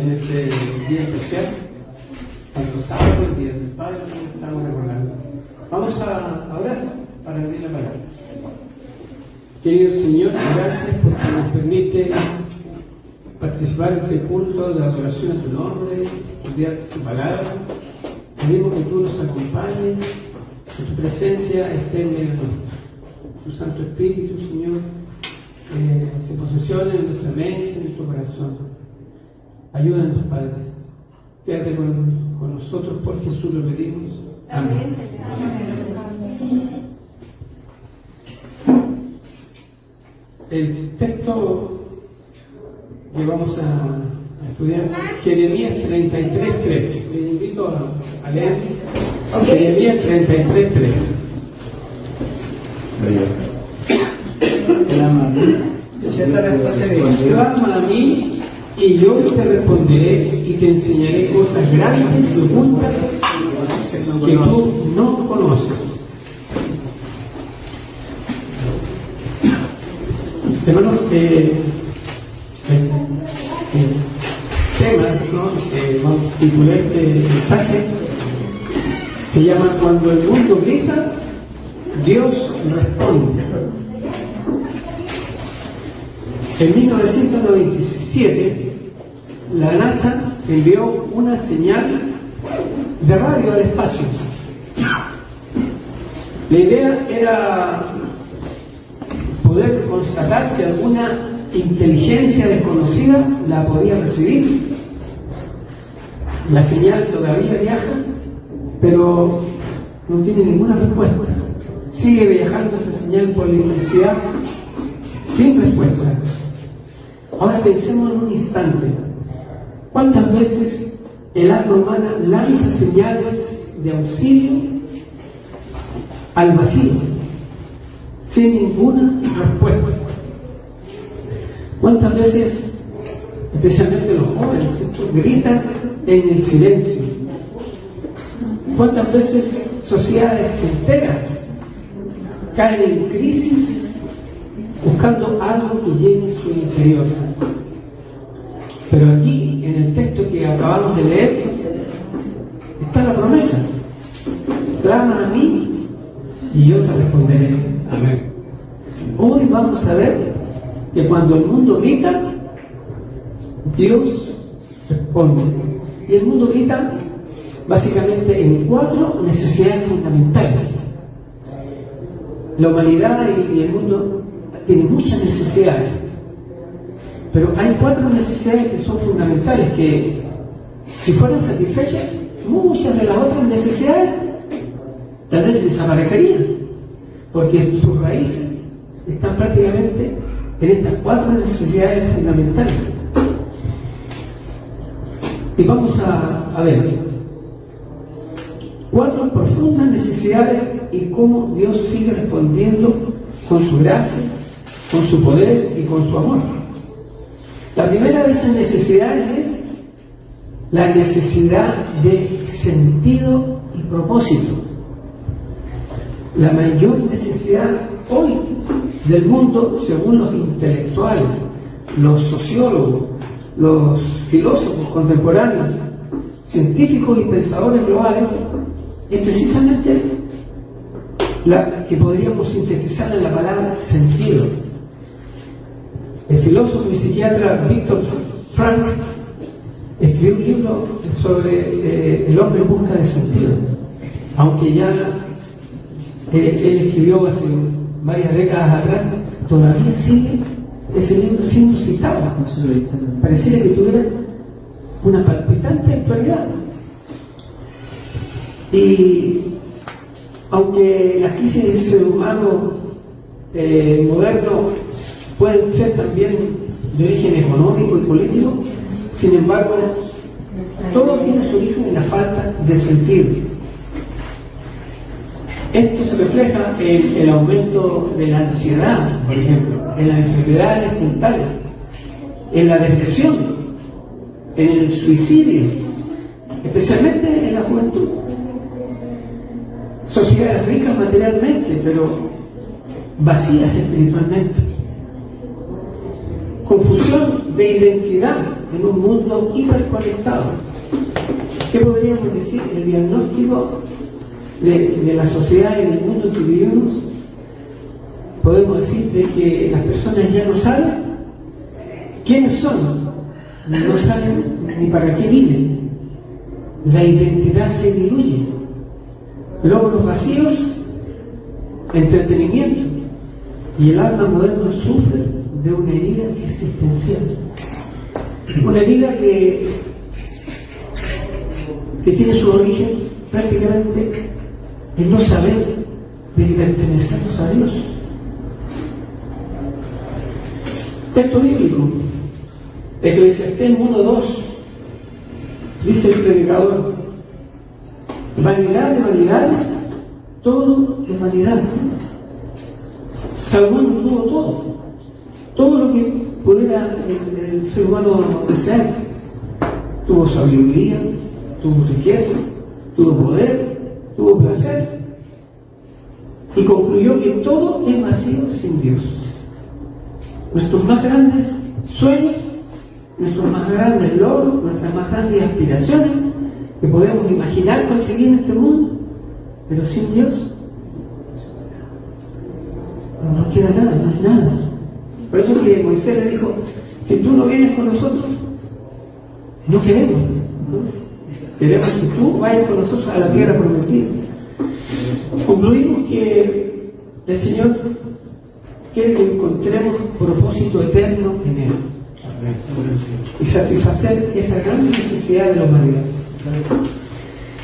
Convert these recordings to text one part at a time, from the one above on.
en este día especial, Santo Sábado, el Día del Padre, que estamos recordando. Vamos a orar para abrir la palabra. Querido Señor, gracias porque nos permite participar en este culto de adoración a tu nombre, estudiar tu palabra. Pedimos que tú nos acompañes, que tu presencia esté en medio de nosotros. Tu Santo Espíritu, Señor, se posesione en nuestra mente, en nuestro corazón. Ayúdanos, Padre. Quédate con nosotros, por Jesús lo pedimos. Amén. El texto que vamos a estudiar, Jeremías 33:3. Les invito a leer Jeremías 33:3. Clama a mí y yo te responderé y te enseñaré cosas grandes y ocultas que tú no conoces. Hermanos, tema, ¿no? Titulé este mensaje, se llama Cuando el mundo grita, Dios responde. En 1997, la NASA envió una señal de radio al espacio. La idea era poder constatar si alguna inteligencia desconocida la podía recibir. La señal todavía viaja, pero no tiene ninguna respuesta. Sigue viajando esa señal por la intensidad sin respuesta. Ahora pensemos en un instante. ¿Cuántas veces el alma humana lanza señales de auxilio al vacío sin ninguna respuesta? ¿Cuántas veces, especialmente los jóvenes, gritan en el silencio? ¿Cuántas veces sociedades enteras caen en crisis buscando algo que llene su interior? Pero aquí, en el texto que acabamos de leer, está la promesa. Clama a mí y yo te responderé. Amén. Hoy vamos a ver que cuando el mundo grita, Dios responde. Y el mundo grita básicamente en 4 necesidades fundamentales. La humanidad y el mundo tienen muchas necesidades, pero hay 4 necesidades que son fundamentales, que si fueran satisfechas, muchas de las otras necesidades tal vez desaparecerían, porque sus raíces están prácticamente en estas 4 necesidades fundamentales. Y vamos a ver 4 profundas necesidades y cómo Dios sigue respondiendo con su gracia, con su poder y con su amor. La primera de esas necesidades es la necesidad de sentido y propósito. La mayor necesidad hoy del mundo, según los intelectuales, los sociólogos, los filósofos contemporáneos, científicos y pensadores globales, es precisamente la que podríamos sintetizar en la palabra sentido. El filósofo y psiquiatra Viktor Frankl escribió un libro sobre el hombre en busca de sentido, aunque ya él escribió hace varias décadas atrás, todavía sigue ese libro siendo citado. Pareciera que tuviera una palpitante actualidad. Y aunque las crisis del ser humano moderno pueden ser también de origen económico y político, sin embargo, todo tiene su origen en la falta de sentido. Esto se refleja en el aumento de la ansiedad, por ejemplo, en las enfermedades mentales, en la depresión, en el suicidio, especialmente en la juventud. Sociedades ricas materialmente, pero vacías espiritualmente. Confusión de identidad en un mundo hiperconectado. ¿Qué podríamos decir? El diagnóstico de la sociedad y del mundo que vivimos, podemos decir de que las personas ya no saben quiénes son, no saben ni para qué viven. La identidad se diluye. Luego los vacíos, entretenimiento, y el alma moderna sufre de una herida existencial. Una herida que tiene su origen prácticamente en no saber de que pertenecemos a Dios. Texto bíblico, Eclesiastés 1:2, dice el predicador: vanidad de vanidades, todo es vanidad. Salomón tuvo todo lo que pudiera el ser humano desear. Tuvo sabiduría, tuvo riqueza, tuvo poder, tuvo placer, y concluyó que todo es vacío sin Dios. Nuestros más grandes sueños, nuestros más grandes logros, nuestras más grandes aspiraciones que podemos imaginar conseguir en este mundo, pero sin Dios no queda nada, no es nada. Por eso que Moisés le dijo: si tú no vienes con nosotros, no queremos, ¿no? Queremos que tú vayas con nosotros a la tierra prometida. Concluimos que el Señor quiere que encontremos propósito eterno en Él y satisfacer esa gran necesidad de la humanidad.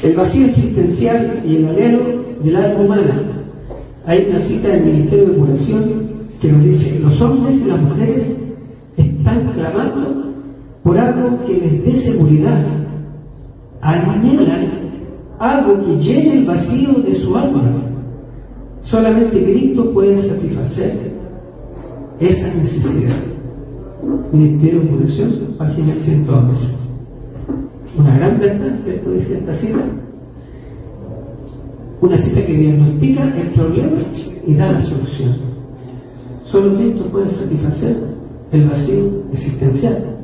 El vacío existencial y el anhelo del alma humana. Hay una cita del Ministerio de Curación que nos dice: los hombres y las mujeres están clamando por algo que les dé seguridad, anhelan algo que llene el vacío de su alma. Solamente Cristo puede satisfacer esa necesidad. Ministerio de Curación, página 111. Una gran verdad, ¿cierto? Dice esta cita. Una cita que diagnostica el problema y da la solución. Solo Cristo puede satisfacer el vacío existencial.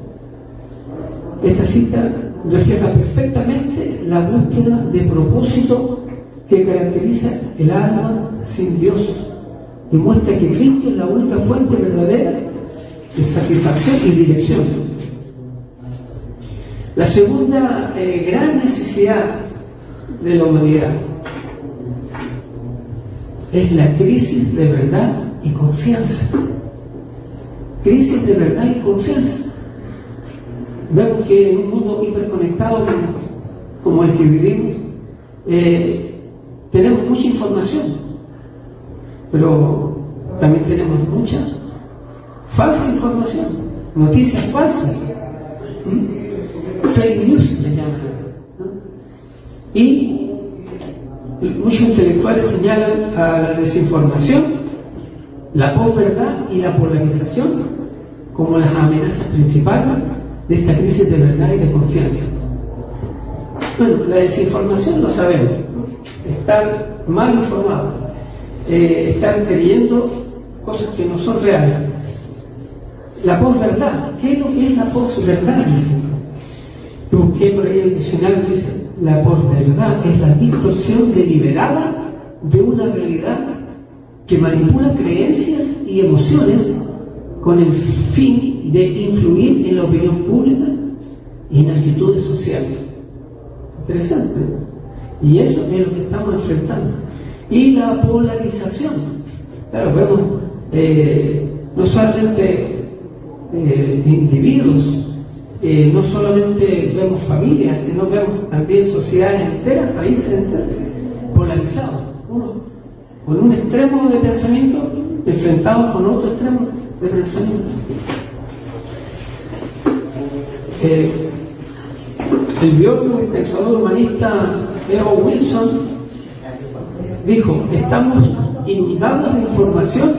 Esta cita refleja perfectamente la búsqueda de propósito que caracteriza el alma sin Dios y muestra que Cristo es la única fuente verdadera de satisfacción y dirección. La segunda gran necesidad de la humanidad es la crisis de verdad y confianza. Crisis de verdad y confianza. Vemos que en un mundo hiperconectado como el que vivimos, tenemos mucha información, pero también tenemos mucha falsa información, noticias falsas, fake news le llaman, ¿no? Y muchos intelectuales señalan a la desinformación, la posverdad y la polarización como las amenazas principales de esta crisis de verdad y de confianza. Bueno, la desinformación lo sabemos, estar mal informados, estar creyendo cosas que no son reales. La posverdad, ¿qué es lo que es la posverdad? Yo busqué por ahí el diccionario, dice: la posverdad es la distorsión deliberada de una realidad que manipula creencias y emociones con el fin de influir en la opinión pública y en actitudes sociales. Interesante, ¿no? Y eso es lo que estamos enfrentando. Y la polarización. Claro, vemos no solamente individuos, no solamente vemos familias, sino vemos también sociedades enteras, países enteros, polarizados. Uno con un extremo de pensamiento enfrentados con otro extremo de pensamiento. El biólogo y pensador humanista E.O. Wilson dijo: estamos inundados de información,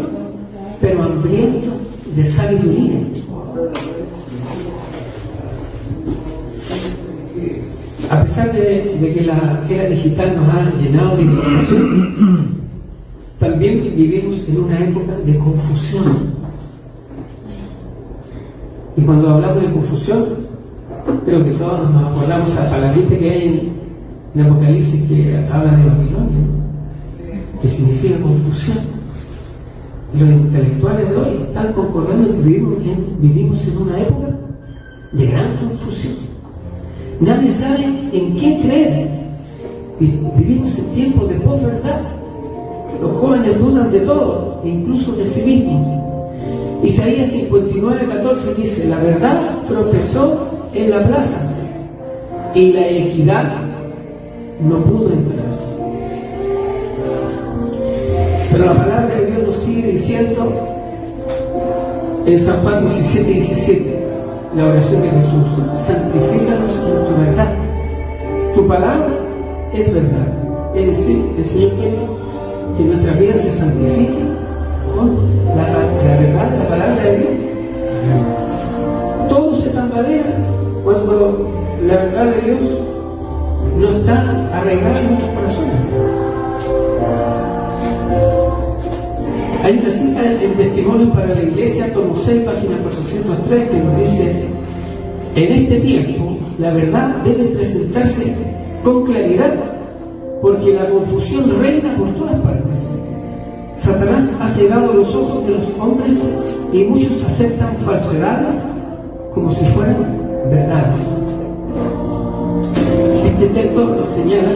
pero hambrientos de sabiduría. A pesar de que la era digital nos ha llenado de información, también vivimos en una época de confusión. Y cuando hablamos de confusión, Creo que todos nos acordamos a la palabrita que hay en Apocalipsis que habla de Babilonia, que significa confusión. Los intelectuales de hoy están concordando que vivimos en una época de gran confusión. Nadie sabe en qué creer. Vivimos en tiempos de posverdad. Los jóvenes dudan de todo, incluso de sí mismos. Isaías 59:14 dice: la verdad tropezó en la plaza y la equidad no pudo entrar. Pero la palabra de Dios nos sigue diciendo en San Juan 17:17, la oración de Jesús: santifícanos en tu verdad. Tu palabra es verdad. Es decir, el Señor quiere que nuestra vida se santifique con la verdad de la palabra de Dios. Todo se tambalea cuando la verdad de Dios no está arraigada en nuestros corazones. Hay una cita en Testimonios para la Iglesia, tomo 6, página 403, que nos dice: en este tiempo la verdad debe presentarse con claridad, porque la confusión reina por todas partes. Satanás ha cegado los ojos de los hombres y muchos aceptan falsedades como si fueran verdades. Este texto nos señala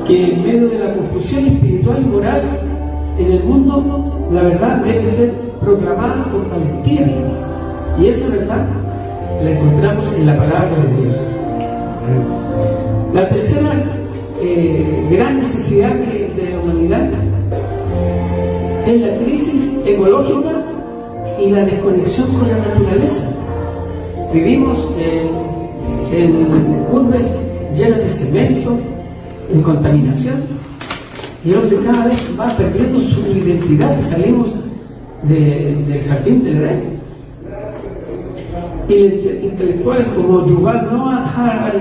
que en medio de la confusión espiritual y moral en el mundo, la verdad debe ser proclamada con valentía, y esa verdad la encontramos en la palabra de Dios. La tercera gran necesidad de la humanidad es la crisis ecológica y la desconexión con la naturaleza. Vivimos en urbes llenas de cemento, en contaminación, y el hombre cada vez va perdiendo su identidad. Salimos del jardín del Edén. Y intelectuales como Yuval Noah Harari,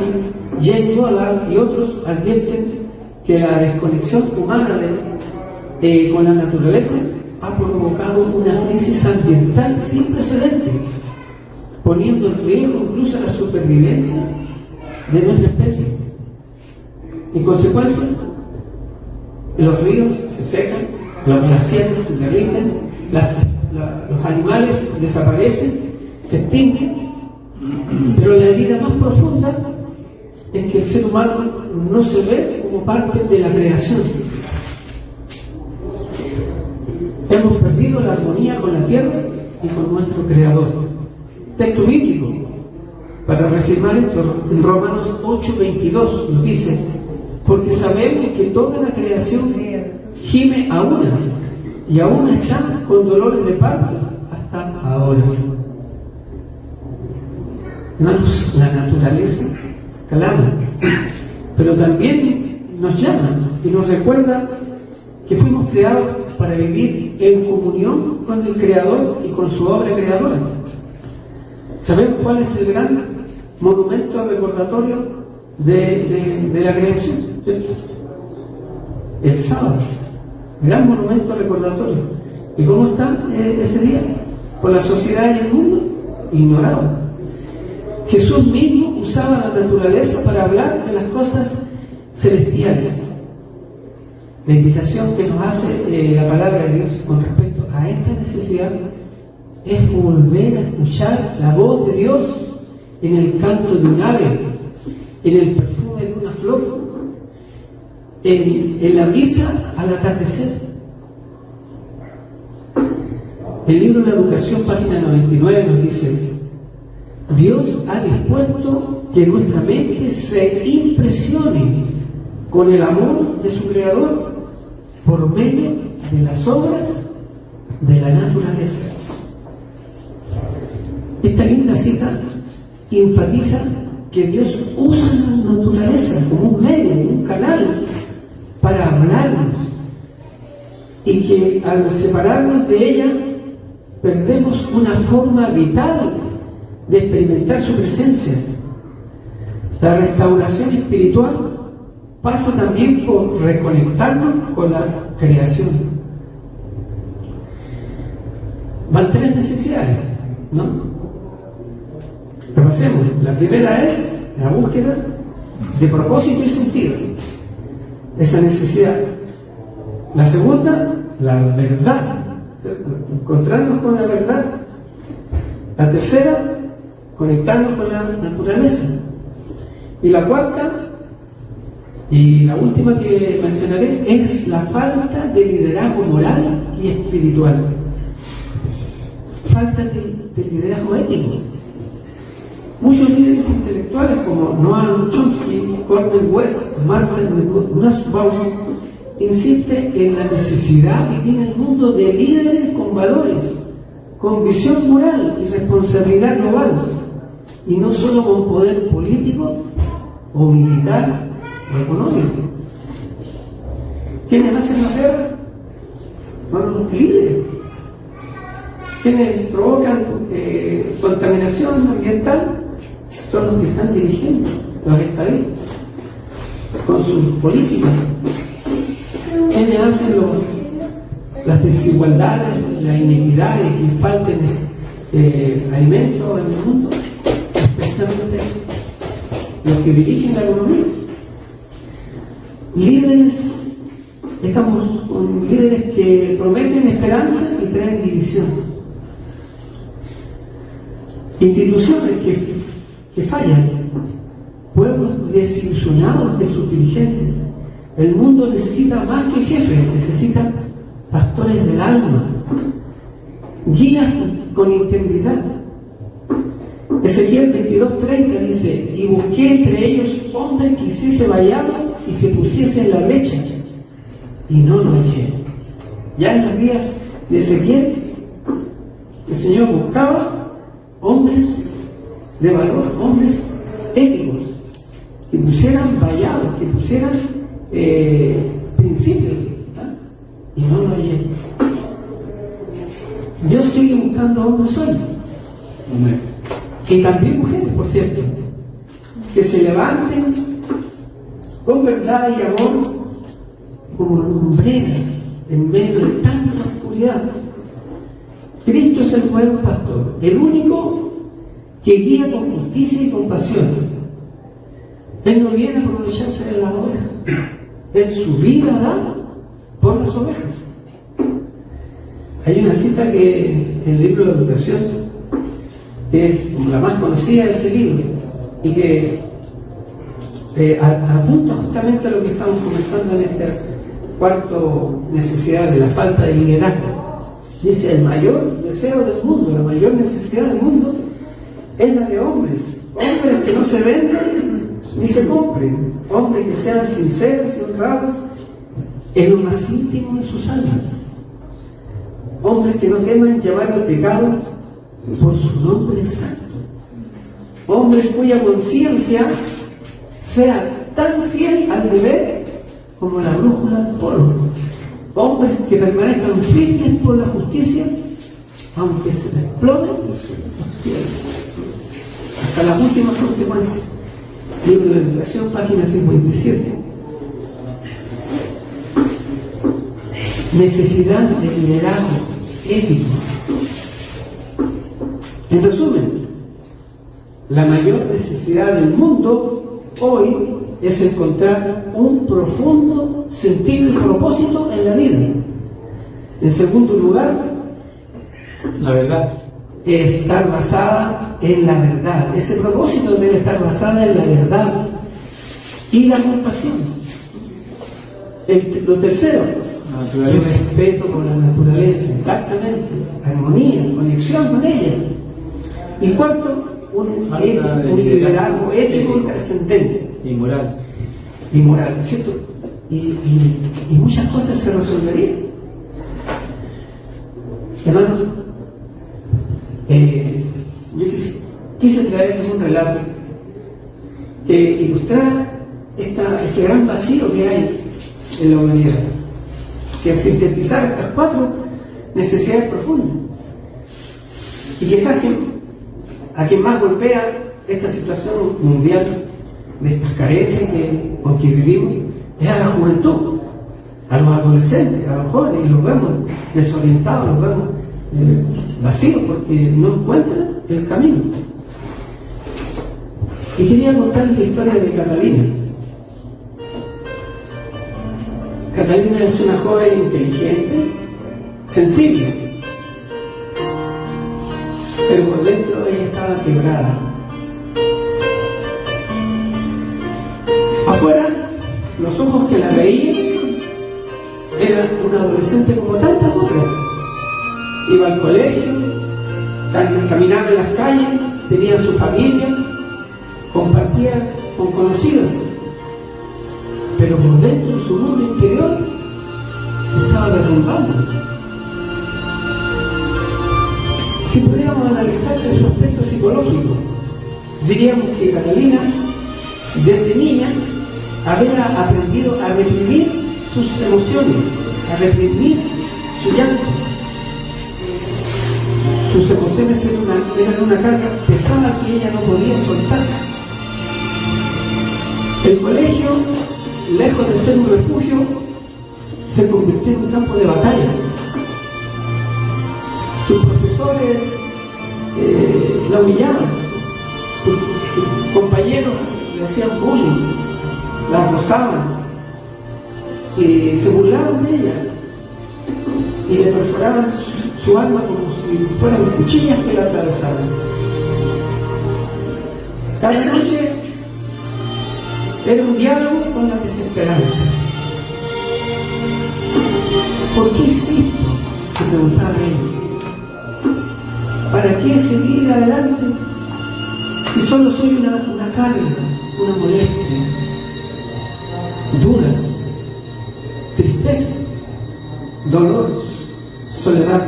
Jane Goddard y otros advierten que la desconexión humana con la naturaleza ha provocado una crisis ambiental sin precedentes, poniendo en riesgo incluso la supervivencia de nuestra especie. En consecuencia, los ríos se secan, los glaciares se derriten, los animales desaparecen, se extinguen, pero la herida más profunda es que el ser humano no se ve como parte de la creación. Hemos perdido la armonía con la tierra y con nuestro Creador. Texto bíblico para reafirmar esto, en Romanos 8:22 nos dice: porque sabemos que toda la creación gime a una, y aún está con dolores de parto hasta ahora. Hermanos, la naturaleza clama, pero también nos llama y nos recuerda que fuimos creados para vivir en comunión con el Creador y con su obra creadora. ¿Sabemos cuál es el gran monumento recordatorio de la creación? ¿Cierto? El sábado, gran monumento recordatorio. ¿Y cómo está ese día? Por la sociedad y el mundo, ignorado. Jesús mismo usaba la naturaleza para hablar de las cosas celestiales. La invitación que nos hace la palabra de Dios con respecto a esta necesidad es volver a escuchar la voz de Dios en el canto de un ave, en el perfume de una flor, en la brisa al atardecer. El libro de la Educación, página 99, nos dice: Dios ha dispuesto que nuestra mente se impresione con el amor de su Creador por medio de las obras de la naturaleza. Esta linda cita enfatiza que Dios usa la naturaleza como un medio, un canal para hablarnos, y que al separarnos de ella perdemos una forma vital de experimentar su presencia. La restauración espiritual pasa también por reconectarnos con la creación. Van tres necesidades, ¿no? Repasemos. La primera es la búsqueda de propósito y sentido, esa necesidad. La segunda, la verdad, encontrarnos con la verdad. La tercera, conectarnos con la naturaleza. Y la cuarta, y la última que mencionaré, es la falta de liderazgo moral y espiritual. Falta de liderazgo ético. Muchos líderes intelectuales como Noam Chomsky, Cornel West, Martin Nussbaum insisten en la necesidad que tiene el mundo de líderes con valores, con visión moral y responsabilidad global, y no solo con poder político o militar o económico. ¿Quiénes hacen la guerra? Bueno, los líderes. ¿Quiénes provocan contaminación ambiental? Son los que están dirigiendo, los estadistas, con sus políticas. ¿Quiénes hacen las desigualdades, las inequidades, que falten alimentos en el mundo? Especialmente los que dirigen la economía. Líderes, estamos con líderes que prometen esperanza y traen división. Instituciones que fallan, pueblos desilusionados de sus dirigentes. El mundo necesita más que jefes, necesita pastores del alma, guías con integridad. Ezequiel 22:30 dice: y busqué entre ellos hombres que hiciese vallado y se pusiese en la brecha, y no lo hallé. Ya en los días de Ezequiel, el Señor buscaba hombres de valor, hombres éticos, que pusieran vallados, que pusieran principios, ¿verdad? Y no lo hallé. Dios sigue buscando hombres hoy. Amén. Y también mujeres, por cierto, que se levanten con verdad y amor como lumbreras en medio de tanta oscuridad. Cristo es el buen pastor, el único que guía con justicia y compasión. Él no viene a aprovecharse de las ovejas, Él su vida da por las ovejas. Hay una cita que en el libro de educación, que es la más conocida de ese libro, y que apunta justamente a lo que estamos conversando en esta cuarta necesidad de la falta de liderazgo. Dice: el mayor deseo del mundo, la mayor necesidad del mundo es la de hombres que no se vendan ni se compren, hombres que sean sinceros y honrados en lo más íntimo de sus almas, hombres que no teman llamar al pecado por su nombre santo, hombres cuya conciencia sea tan fiel al deber como la brújula al polo, hombres que permanezcan firmes por la justicia aunque se exploten los cielos hasta las últimas consecuencias. Libro de la Educación, página 57. Necesidad de liderazgo ético. En resumen, la mayor necesidad del mundo hoy es encontrar un profundo sentido y propósito en la vida. En segundo lugar, la verdad. Estar basada en la verdad. Ese propósito debe estar basada en la verdad y la compasión. Lo tercero, el respeto por la naturaleza, exactamente, armonía, conexión con ella. Y cuarto, un liderazgo ético y trascendente. Y moral. Y moral, ¿cierto? Y muchas cosas se resolverían. Hermanos, yo quise traerles un relato que ilustrara este gran vacío que hay en la humanidad, que sintetizar estas cuatro necesidades profundas. Y quizás a quien más golpea esta situación mundial de estas carencias con que vivimos es a la juventud, a los adolescentes, a los jóvenes, y los vemos desorientados, los vemos vacíos porque no encuentran el camino. Y quería contar la historia de Catalina. Catalina es una joven inteligente, sensible, pero por dentro ella estaba quebrada. Afuera, los ojos que la veían eran una adolescente como tantas otras. Iba al colegio, caminaba en las calles, tenía su familia, compartía con conocidos, pero por dentro su mundo interior se estaba derrumbando. Si pudiéramos analizar su aspecto psicológico, diríamos que Catalina, desde niña, había aprendido a reprimir sus emociones, a reprimir su llanto. Sus emociones eran una carga pesada que ella no podía soltar. El colegio, lejos de ser un refugio, se convirtió en un campo de batalla. Sus profesores la humillaban, sus compañeros le hacían bullying, la rozaban, se burlaban de ella y le perforaban su alma como si fueran cuchillas que la atravesaban. Cada noche era un diálogo con la desesperanza. ¿Por qué insisto?, se preguntaba ella. ¿Para qué seguir adelante si solo soy una carga, una molestia? Dudas, tristeza, dolor, soledad,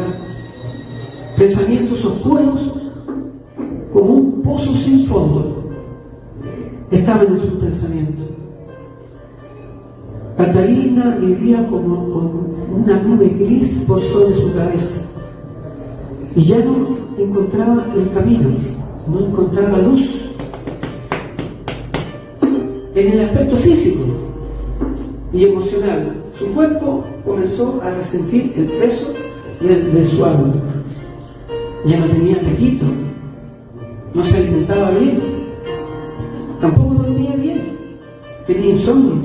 pensamientos oscuros como un pozo sin fondo estaban en sus pensamientos. Catalina vivía como con una nube gris por sobre su cabeza y ya no encontraba el camino, no encontraba luz. En el aspecto físico y emocional, su cuerpo comenzó a resentir el peso de su alma. Ya no tenía apetito, no se alimentaba bien, tampoco dormía bien, tenía insomnio,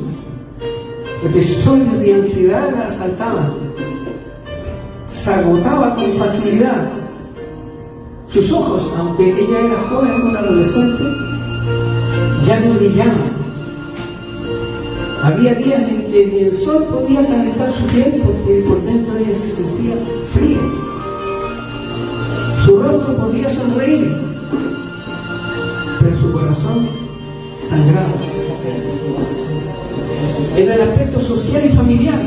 episodios de ansiedad la asaltaban, se agotaba con facilidad. Sus ojos, aunque ella era joven, una adolescente, ya no brillaban. Había días en que ni el sol podía calentar su piel porque por dentro ella se sentía fría. Su rostro podía sonreír, pero su corazón sangraba. En el aspecto social y familiar,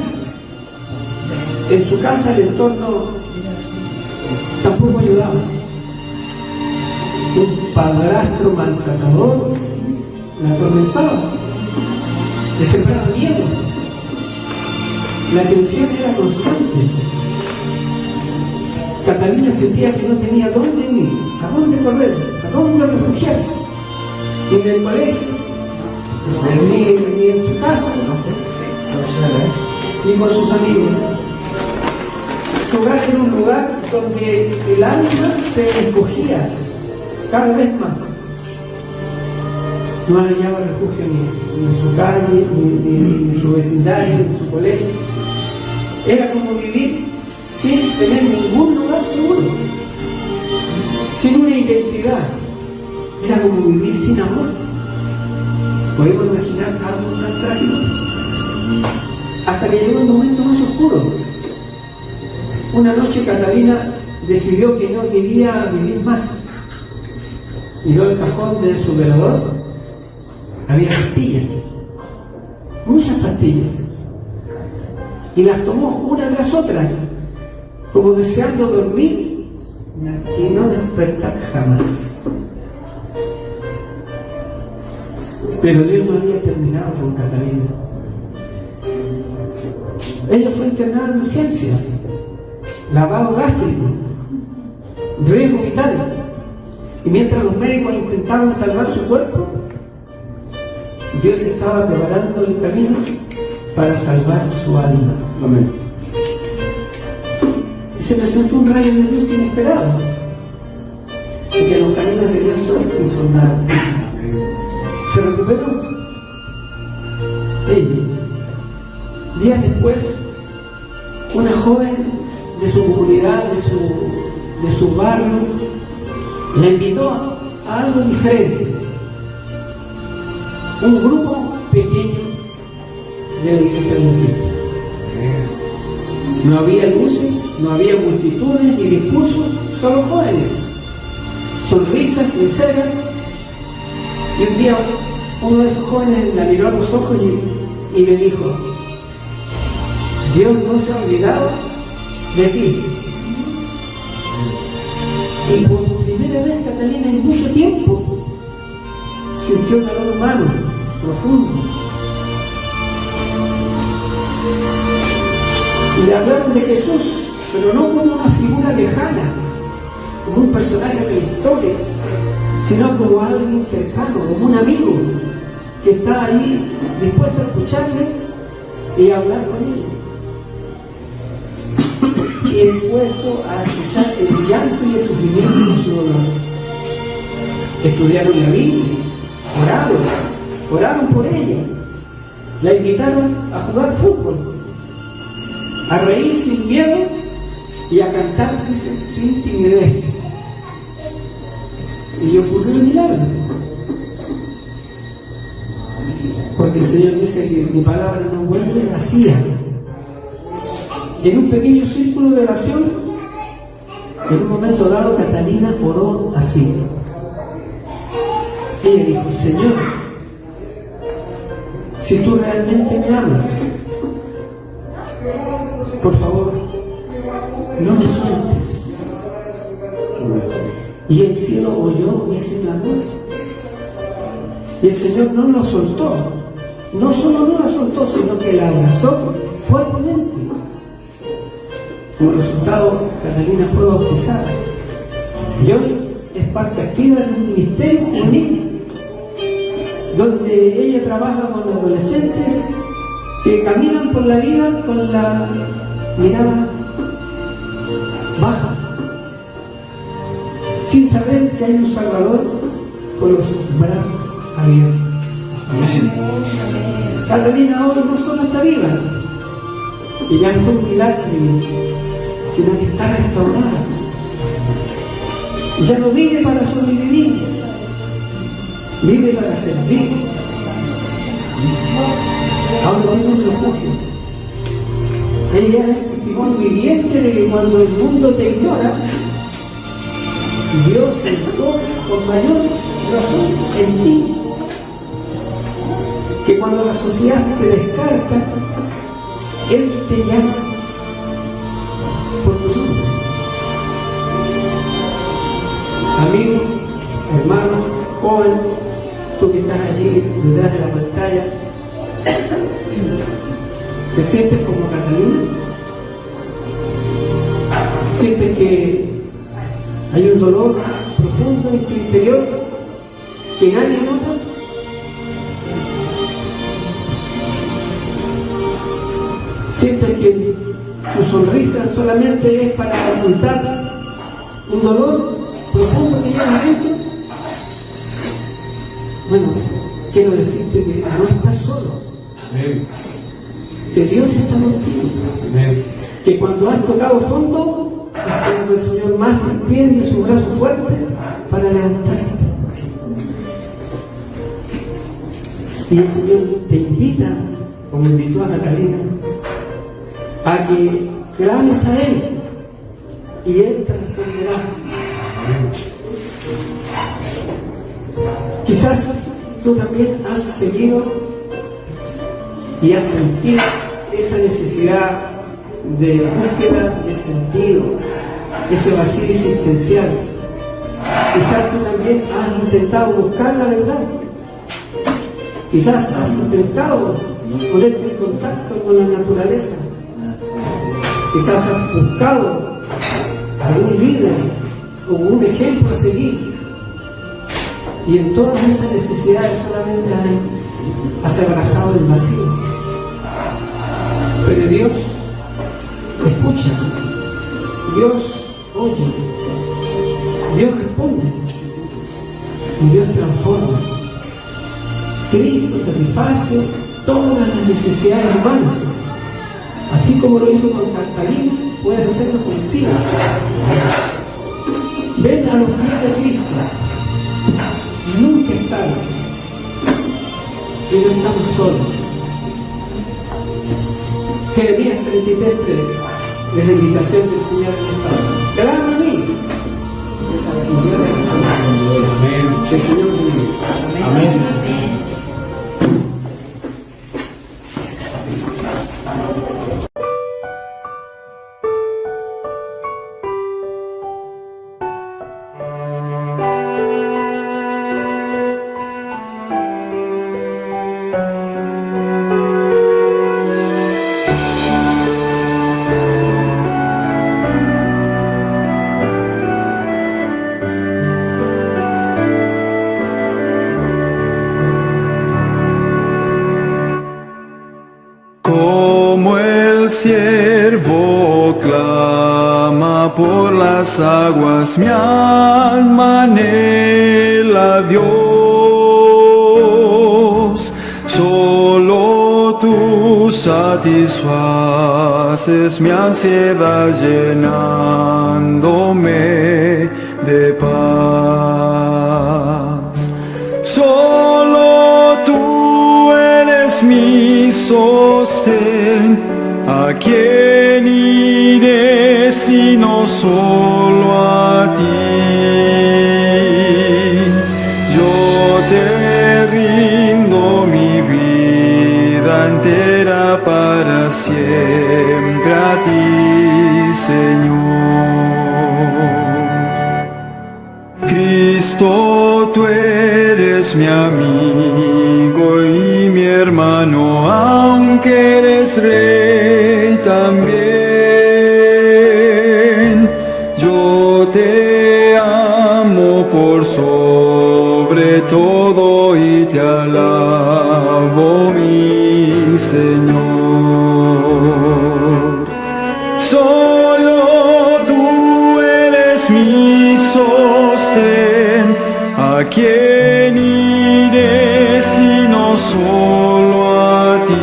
en su casa el entorno tampoco ayudaba. Un padrastro maltratador la atormentaba, le sembraba miedo, la tensión era constante. Catalina sentía que no tenía dónde ir, a dónde correr, a dónde refugiarse, ni en el colegio, ni en su casa, ni con sus amigos. Su hogar era un lugar donde el alma se encogía cada vez más. No hallaba refugio ni en su calle, ni en su vecindario, ni en su colegio. Era como vivir sin tener ningún lugar seguro, sin una identidad. Era como vivir sin amor. Podemos imaginar algo tan trágico. Hasta que llegó un momento más oscuro. Una noche Catalina decidió que no quería vivir más. Miró el cajón de su velador. Había pastillas, muchas pastillas, y las tomó una tras otras, como deseando dormir y no despertar jamás. Pero Dios no había terminado con Catalina. Ella fue internada en urgencia, lavado gástrico, riesgo vital, y mientras los médicos intentaban salvar su cuerpo, Dios estaba preparando el camino para salvar su alma. Amén. Y se presentó un rayo de luz inesperado, porque los caminos de Dios son insondables. se recuperó. Ella. Días después, una joven de su comunidad, de su barrio, la invitó a algo diferente. Un grupo pequeño de la iglesia adventista. No había luces, no había multitudes ni discursos, solo jóvenes, sonrisas sinceras. Y un día uno de esos jóvenes la miró a los ojos y le dijo: Dios no se ha olvidado de ti. Y por primera vez Catalina en mucho tiempo sintió un calor humano profundo. Y le hablaron de Jesús, pero no como una figura lejana, como un personaje de la historia, sino como alguien cercano, como un amigo que está ahí dispuesto a escucharle y a hablar con ella, y dispuesto a escuchar el llanto y el sufrimiento de su dolor. Estudiaron la Biblia, oraron por ella, la invitaron a jugar fútbol, a reír sin miedo y a cantar sin timidez. Y ocurrió el milagro. Porque el Señor dice que mi palabra no vuelve vacía. Y en un pequeño círculo de oración, en un momento dado, Catalina oró así. Ella dijo: Señor, si tú realmente me amas, por favor, no me sueltes. Y el cielo oyó ese clamor. Y el Señor no lo soltó. No solo no la soltó, sino que la abrazó fuertemente. Como resultado, Catalina fue bautizada. Y hoy es parte activa de un ministerio juvenil, donde ella trabaja con adolescentes que caminan por la vida con la mirada baja, sin saber que hay un Salvador con los brazos abiertos. Amén. Catalina hoy no solo está viva, y ya no es un milagro, sino que está restaurada. Ya no vive para sobrevivir, vive para servir. Ahora tiene un refugio. Ella es testimonio viviente de que cuando el mundo te ignora, Dios se enfoca con mayor razón en ti. Que cuando la sociedad te descarta, Él te llama por tu nombre. Amigo, hermano, joven, tú que estás allí detrás de la pantalla, ¿te sientes como Catalina? ¿Sientes que hay un dolor profundo en tu interior que nadie nota? ¿Sientes que tu sonrisa solamente es para ocultar un dolor profundo que llevas dentro? Bueno, quiero decirte que no estás solo. Amén. Que Dios está contigo. Amén. Que cuando has tocado fondo, es cuando el Señor más extiende su brazo fuerte para levantarte. Y el Señor te invita, como invitó a Catalina, a que clames a Él y Él te responderá. Quizás tú también has seguido y has sentido esa necesidad de búsqueda de sentido, ese vacío existencial. Quizás tú también has intentado buscar la verdad. Quizás has intentado ponerte en contacto con la naturaleza. Quizás has buscado algún líder o un ejemplo a seguir. Y en todas esas necesidades solamente has abrazado el vacío. Pero Dios escucha, Dios oye, Dios responde y Dios transforma. Cristo satisface todas las necesidades humanas. Así como lo hizo con Catalina, puede hacerlo contigo. Ven a los pies de Cristo. Nunca es tarde. Y no estamos solos. Jeremías 33:3 es la invitación del Señor en esta hora. Clama a mí. Amén. Que el Señor te bendiga. Amén. Como el siervo clama por las aguas, mi alma anhela a Dios. Solo tú satisfaces mi ansiedad, llenándome de paz. Solo tú eres mi sostén. ¿A quién iré sino solo a ti? Yo te rindo mi vida entera para siempre a ti, Señor. Cristo, tú eres mi amigo y mi hermano, aunque eres rey también. Yo te amo por sobre todo y te alabo, mi Señor. Solo tú eres mi sostén. ¿A quién iré sino solo a ti?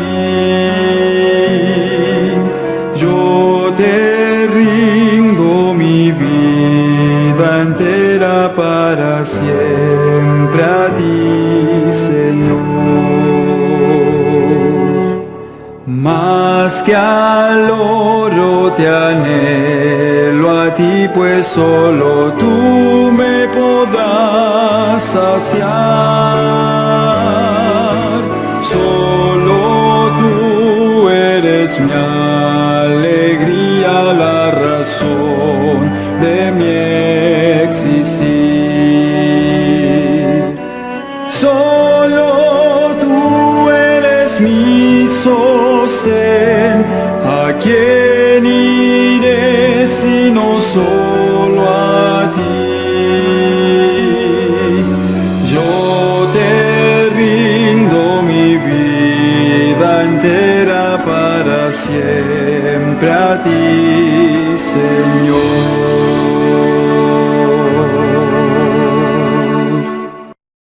Yo te rindo mi vida entera para siempre a ti, Señor. Más que al oro te anhelo a ti, pues solo tú me podrás saciar. Solo tú eres mi alegría, la razón de mi existir. Solo tú eres mi sostén. ¿A quién iré sino solo a ti? Yo te rindo mi vida entera para siempre a ti, Señor.